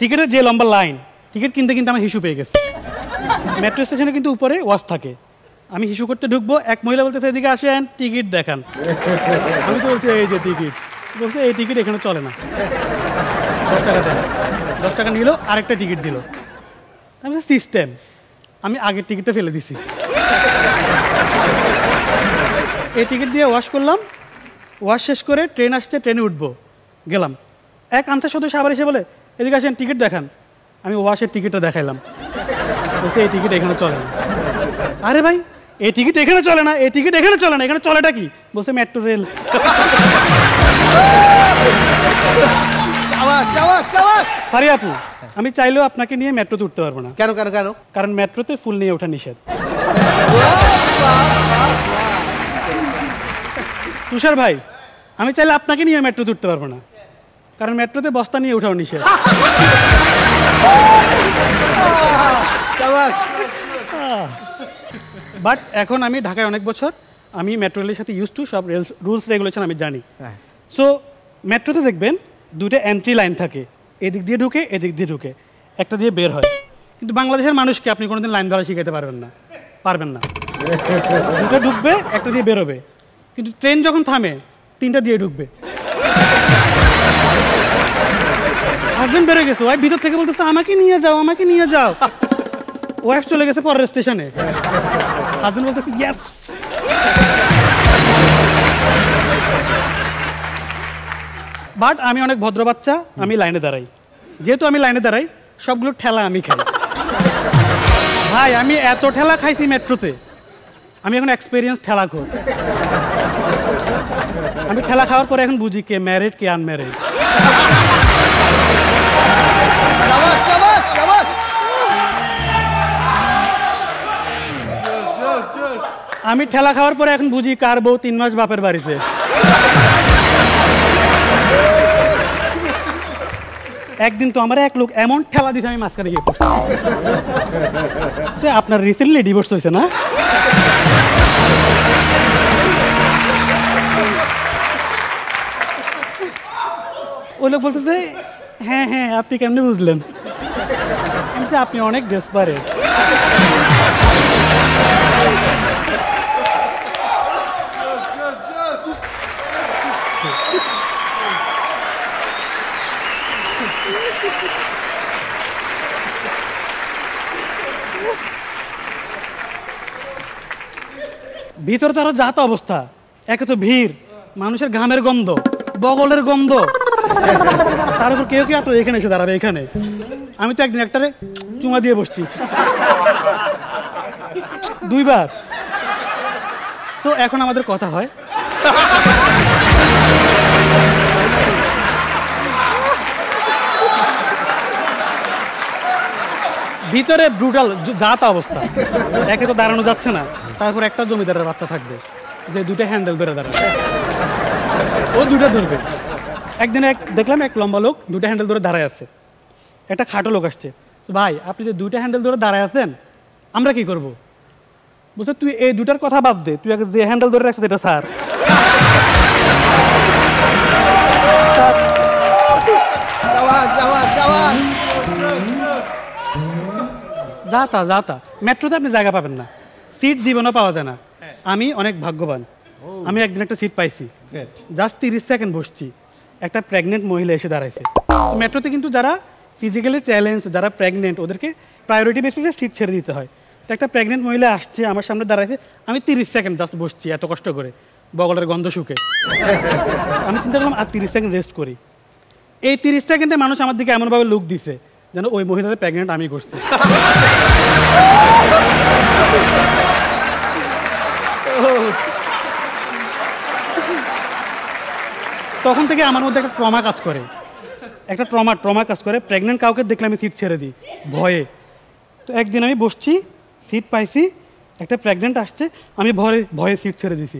টিকিটের যে লম্বা লাইন, টিকিট কিনতে কিনতে আমার হিসু পেয়ে গেছে। মেট্রো স্টেশনে কিন্তু উপরে ওয়াচ থাকে। আমি হিসু করতে ঢুকবো, এক মহিলা বলতেছে এদিকে আসেন টিকিট দেখান। আমি তো বলছি এই যে টিকিট, বলছে এই টিকিট এখানে চলে না, 10 টাকা দেন। 10 টাকা নিল, আরেকটা টিকিট দিল। আমি সিস্টেম, আমি আগের টিকিটটা ফেলে দিছি। এই টিকিট দিয়ে ওয়াশ করলাম, ওয়াশ শেষ করে ট্রেন আসছে, ট্রেনে উঠবো, গেলাম। এক আনসার সদস্য আবার এসে বলে এদিকে আসেন টিকিট দেখান। আমি ওয়াশের টিকিটটা দেখাইলাম, বলছে এই টিকিট এখানে চলে না। আরে ভাই এই টিকিট এখানে চলে না, এই টিকিট এখানে চলে না, এখানে চলেটা কি? বলছে মেট্রো রেল। সারি আপু, আমি চাইলেও আপনাকে নিয়ে মেট্রোতে উঠতে পারবো না। কেন কেন কেন? কারণ মেট্রোতে ফুল নিয়ে ওঠা নিষেধ। তুষার ভাই, আমি চাইলে আপনাকে নিয়ে মেট্রোতে উঠতে পারবো না, কারণ মেট্রোতে বস্তা নিয়ে ওঠাও নিষেধ। বাট এখন আমি ঢাকায় অনেক বছর, আমি মেট্রো রেলের সাথে ইউজ টু, সব রুলস রেগুলেশন আমি জানি। সো মেট্রোতে দেখবেন দুটো এন্ট্রি লাইন থাকে, এদিক দিয়ে ঢুকে এদিক দিয়ে ঢুকে, একটা দিয়ে বের হয়। কিন্তু বাংলাদেশের মানুষকে আপনি কোনোদিন লাইন ধরা শিখাতে পারবেন না, পারবেন না। দুটো ঢুকবে, একটা দিয়ে বেরোবে। কিন্তু ট্রেন যখন থামে 3টা দিয়ে ঢুকবে। হাজবেন্ড বেরো গেছে, ওয়াইফ ভিতর থেকে বলতেছে আমাকে নিয়ে যাও, আমাকে নিয়ে যাও। ওয়াইফ চলে গেছে পরের স্টেশনে, হাজবেন্ড বলতেছে ইয়েস। বাট আমি অনেক ভদ্র বাচ্চা, আমি লাইনে দাঁড়াই। যেহেতু আমি লাইনে দাঁড়াই, সবগুলো ঠেলা আমি খাই। ভাই আমি এত ঠেলা খাইছি মেট্রোতে, আমি এখন এক্সপিরিয়েন্স ঠেলা খোর। আমি ঠেলা খাওয়ার পরে এখন বুঝি কে ম্যারিড কে আনম্যারিড। আমি ঠেলা খাওয়ার পরে এখন বুঝি কার বউ 3 মাস বাপের বাড়িতে। একদিন তো আমার এক লোক এমন ঠেলা দিছে আমি মাঝখানে গিয়ে পড়ছি। আপনার রিসেন্টলি ডিভোর্স হয়েছে না? ওই লোক বলতেছে হ্যাঁ হ্যাঁ, আপনি কেমনে বুঝলেন? আপনি অনেক ডেসপারেট। ভিতরে তো আরো যাত অবস্থা, একে তো ভিড়, মানুষের ঘামের গন্ধ, বগলের গন্ধ, তার উপর কেউ কেউ আপনার এখানে এসে দাঁড়াবে এখানে। আমি তো একদিন একটারে চুমা দিয়ে বসছি 2 বার। তো এখন আমাদের কথা হয়। ভিতরে ব্রুটাল যাতা অবস্থা, একে তো দাঁড়ানো যাচ্ছে না, তারপর একটা জমিদারের বাচ্চা থাকবে যে 2টা হ্যান্ডেল ধরে দাঁড়াবে, ও 2টা ধরবে। একদিন দেখলাম এক লম্বা লোক 2টা হ্যান্ডেল ধরে দাঁড়ায় আছে, একটা খাটো লোক আসছে, ভাই আপনি যে 2টা হ্যান্ডেল ধরে দাঁড়ায় আছেন আমরা কি করব? বলছে তুই এই 2টার কথা বাদ দে, তুই যে হ্যান্ডেল ধরে রাখছিস এটা স্যার। যাতা যাতা মেট্রোতে আপনি জায়গা পাবেন না, সিট জীবনও পাওয়া যায় না। আমি অনেক ভাগ্যবান, আমি একদিন একটা সিট পাইছি, জাস্ট 30 সেকেন্ড বসছি, একটা প্রেগনেন্ট মহিলা এসে দাঁড়াইছে। মেট্রোতে কিন্তু যারা ফিজিক্যালি চ্যালেঞ্জ, যারা প্রেগনেন্ট, ওদেরকে প্রায়োরিটি বেসিসে সিট ছেড়ে দিতে হয়। তো একটা প্রেগনেন্ট মহিলা আসছে আমার সামনে দাঁড়াইছে, আমি 30 সেকেন্ড জাস্ট বসছি এত কষ্ট করে, বগলের গন্ধ শুকে। আমি চিন্তা করলাম আর 30 সেকেন্ড রেস্ট করি। এই 30 সেকেন্ডে মানুষ আমার দিকে এমনভাবে লুক দিছে যেন ওই মহিলাদের প্রেগনেন্ট আমি করছি। তখন থেকে আমার মধ্যে একটা ট্রমা কাজ করে, একটা ট্রমা কাজ করে। প্রেগনেন্ট কাউকে দেখলে আমি সিট ছেড়ে দিই ভয়ে। তো একদিন আমি বসছি, সিট পাইছি, একটা প্রেগনেন্ট আসছে, আমি ভয়ে সিট ছেড়ে দিছি।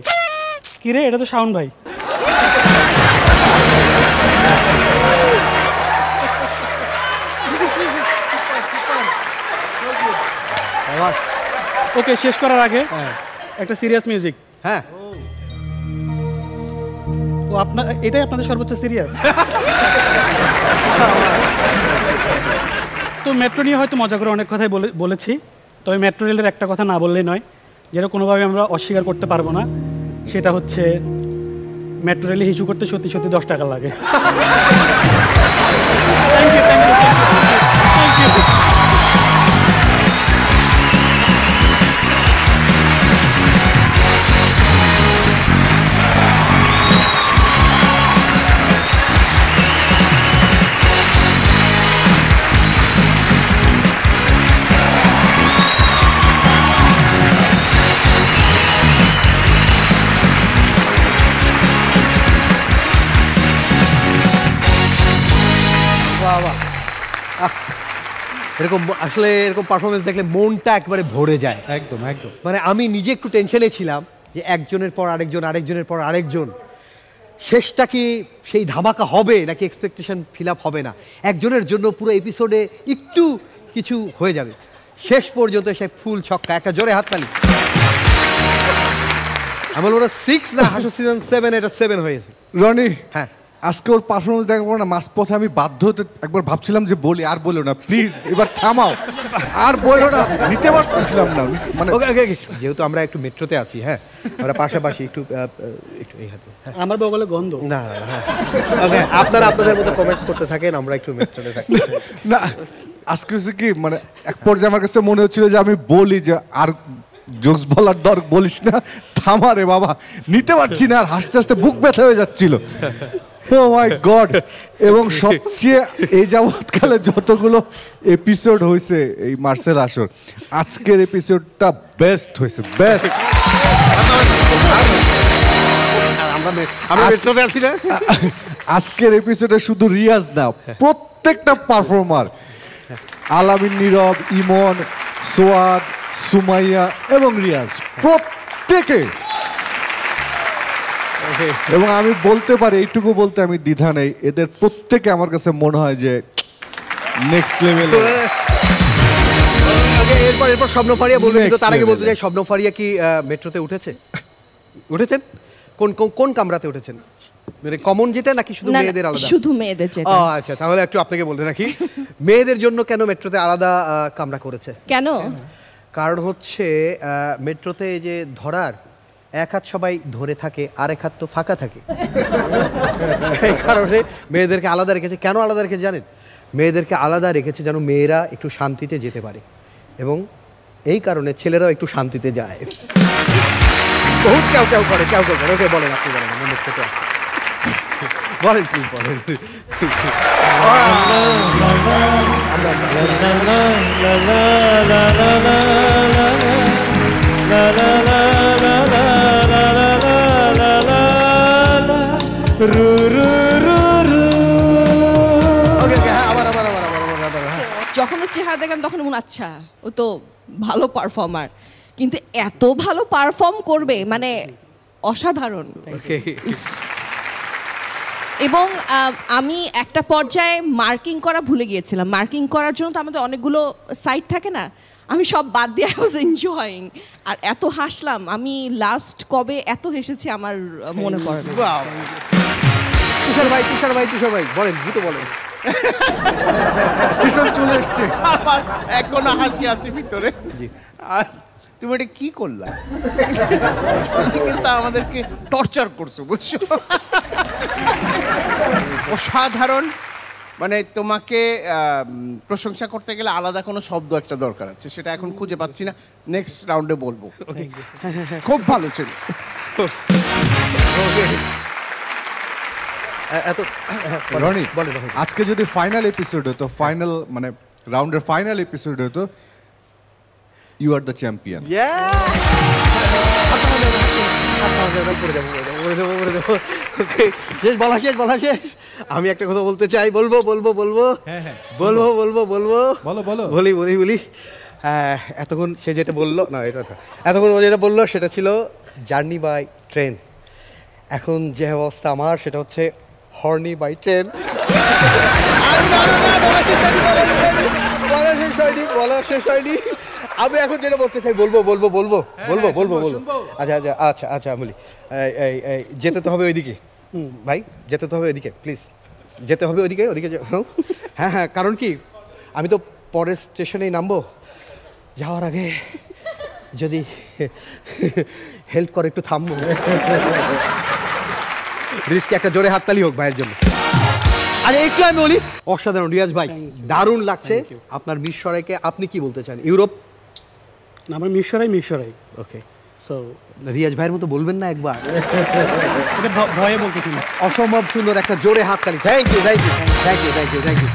কিরে এটা তো শাওন ভাই। ওকে, শেষ করার আগে একটা সিরিয়াস মিউজিক। হ্যাঁ, ও আপনার এটাই আপনাদের সর্বোচ্চ সিরিয়াস। তো মেট্রো নিয়ে হয়তো মজা করে অনেক কথাই বলেছি, তবে মেট্রো রেলের একটা কথা না বললেই নয়, যেটা কোনোভাবে আমরা অস্বীকার করতে পারবো না, সেটা হচ্ছে মেট্রো রেলে হিসু করতে সত্যি সত্যি 10 টাকা লাগে। Thank you, thank you, thank you. এরকম আসলে এরকম পারফরমেন্স দেখলে মনটা একবারে ভরে যায়। একদম একদম। মানে আমি নিজে একটু টেনশনে ছিলাম যে একজনের পর আরেকজন, আরেকজনের পর আরেকজন, শেষটা কি সেই ধামাকা হবে নাকি এক্সপেকটেশন ফিল আপ হবে না, একজনের জন্য পুরো এপিসোডে একটু কিছু হয়ে যাবে, শেষ পর্যন্ত সে ফুল ছক্কা। একটা জোরে হাততালি। আমার ওরা 6 না হাসু সিজন 7, এটা 7 হয়েছে। রনি, হ্যাঁ আজকে ওর পারফরমেন্স দেখার পর না মাঝপথে আমি বাধ্য হতে একবার ভাবছিলাম যে বলি, আর বলো না প্লিজ, এবার থামাও, আর বলো না, নিতে পারতেছিলাম না। মানে ওকে ওকে, যেহেতু আমরা একটু মেট্রোতে আছি, হ্যাঁ আমরা পাশাপাশি একটু একটু এই হাতে, আমার বগলে গন্ধ না না হ্যাঁ ওকে, আপনারা আপনাদের মতো কমেন্টস করতে থাকেন, আমরা একটু মেট্রোতে থাকি। না, আজকে হচ্ছে কি, মানে এক পর্যায়ে আমার কাছে মনে হচ্ছিল যে আমি বলি যে আর জোকস বলার দর বলিস না, থামা রে বাবা, নিতে পারছি না, আর হাসতে হাসতে বুক ব্যথা হয়ে যাচ্ছিল। ও মাই গড। এবং সবচেয়ে এই যাবৎকালে যতগুলো এপিসোড হয়েছে এই মার্সেল আসর, আজকের এপিসোডটা বেস্ট হয়েছে, বেস্ট। আজকের এপিসোডে শুধু রিয়াজ না, প্রত্যেকটা পারফর্মার, আলামিন নীরব, ইমন, সোয়াদ, সুমাইয়া এবং রিয়াজ, প্রত্যেকে। এবং আমি বলতে পারি, এইটুকু বলতে আমি দ্বিধা নেই, এদের প্রত্যেকে আমার কাছে মনে হয় যে নেক্সট লেভেল। এরপর এরপর স্বপ্ন ফারিয়া বলবে, কিন্তু তার আগে বলতে চাই, স্বপ্ন ফারিয়া কি মেট্রোতে উঠেছেন? কোন কোন কামরাতে উঠেছেন? মানে কমন যেটা নাকি শুধু মেয়েদের আলাদা? শুধু মেয়েদের যেটা। আচ্ছা, তাহলে একটু আপনাকে বলতে রাখি, মেয়েদের জন্য কেন মেট্রোতে আলাদা কামরা করেছে? কেন? কারণ হচ্ছে মেট্রোতে যে ধরার এক হাত সবাই ধরে থাকে, আর এক হাত তো ফাঁকা থাকে। এই কারণে মেয়েদেরকে আলাদা রেখেছে। কেন আলাদা রেখেছে জানেন? মেয়েদেরকে আলাদা রেখেছে যেন মেয়েরা একটু শান্তিতে যেতে পারে, এবং এই কারণে ছেলেরাও একটু শান্তিতে যায়। বহুত কেউ কেউ করে, কেউ কেউ করে। ওকে বলেন, আপনি বলেন, আমি মেট্রোতে আছি। বলেন প্লিজ, বলেন। যখন ওর চেহারা দেখলাম তখন মনে, আচ্ছা ও তো ভালো পারফর্মার, কিন্তু এত ভালো পারফর্ম করবে মানে অসাধারণ। এবং আমি একটা পর্যায়ে মার্কিং করা ভুলে গিয়েছিলাম। মার্কিং করার জন্য তো আমাদের অনেকগুলো সাইট থাকে না, আমি সব বাদ দিয়ে আই ওয়াজ এনজয়িং, আর এত হাসলাম। আমি লাস্ট কবে এত হেসেছি আমার মনে পড়ে না। তুষার ভাই বলেন, দ্রুত বলেন। স্টেশন চলে এসছে, আমার এখনো হাসি আছে ভিতরে। আর তুমি এটা কি করলা? তুমি কিন্তু আমাদেরকে টর্চার করছো, বুঝছো? অসাধারণ। মানে তোমাকে প্রশংসা করতে গেলে আলাদা কোনো শব্দ একটা দরকার আছে, সেটা এখন খুঁজে পাচ্ছি না, নেক্সট রাউন্ডে বলবো। খুব ভালো ছিল। রনি, আজকে যদি ফাইনাল এপিসোড হতো, ফাইনাল মানে রাউন্ডের ফাইনাল এপিসোড হতো, ইউ আর দ্য চ্যাম্পিয়ন। শেষ। আমি একটা কথা বলতে চাই, বলবো। বলি। এতক্ষণ সে যেটা বললো, না এটা এতক্ষণ ও যেটা বললো সেটা ছিল জার্নি বাই ট্রেন। এখন যে অবস্থা আমার, সেটা হচ্ছে হর্নি বাই ট্রেন। বলা শেষ হয়নি। আমি এখন যেটা বলতে চাই বলবো। আচ্ছা বলি। যেতে তো হবে ওইদিকে ভাই, যেতে তো হবে ওইদিকে, প্লিজ যেতে হবে ওইদিকে। হ্যাঁ, কারণ কি, আমি তো পরের স্টেশনেই নামবো, যাওয়ার আগে যদি হেল্প করে একটু থামবো। রিস্কে একটা জোরে হাততালি হোক ভাইয়ের জন্য। আর একটু আমি বলি, অসাধারণ রিয়াজ ভাই, দারুণ লাগছে। আপনার মিশরাইকে আপনি কি বলতে চান? ইউরোপ না, আমার মিশরাই। ওকে, সো রিয়াজ ভাইয়ের মতো বলবেন না একবার? এটা ভয়ে বলতেছি না। অসম্ভব সুন্দর একটা জোরে হাততালি। Thank you, thank you, thank you, thank you, thank you.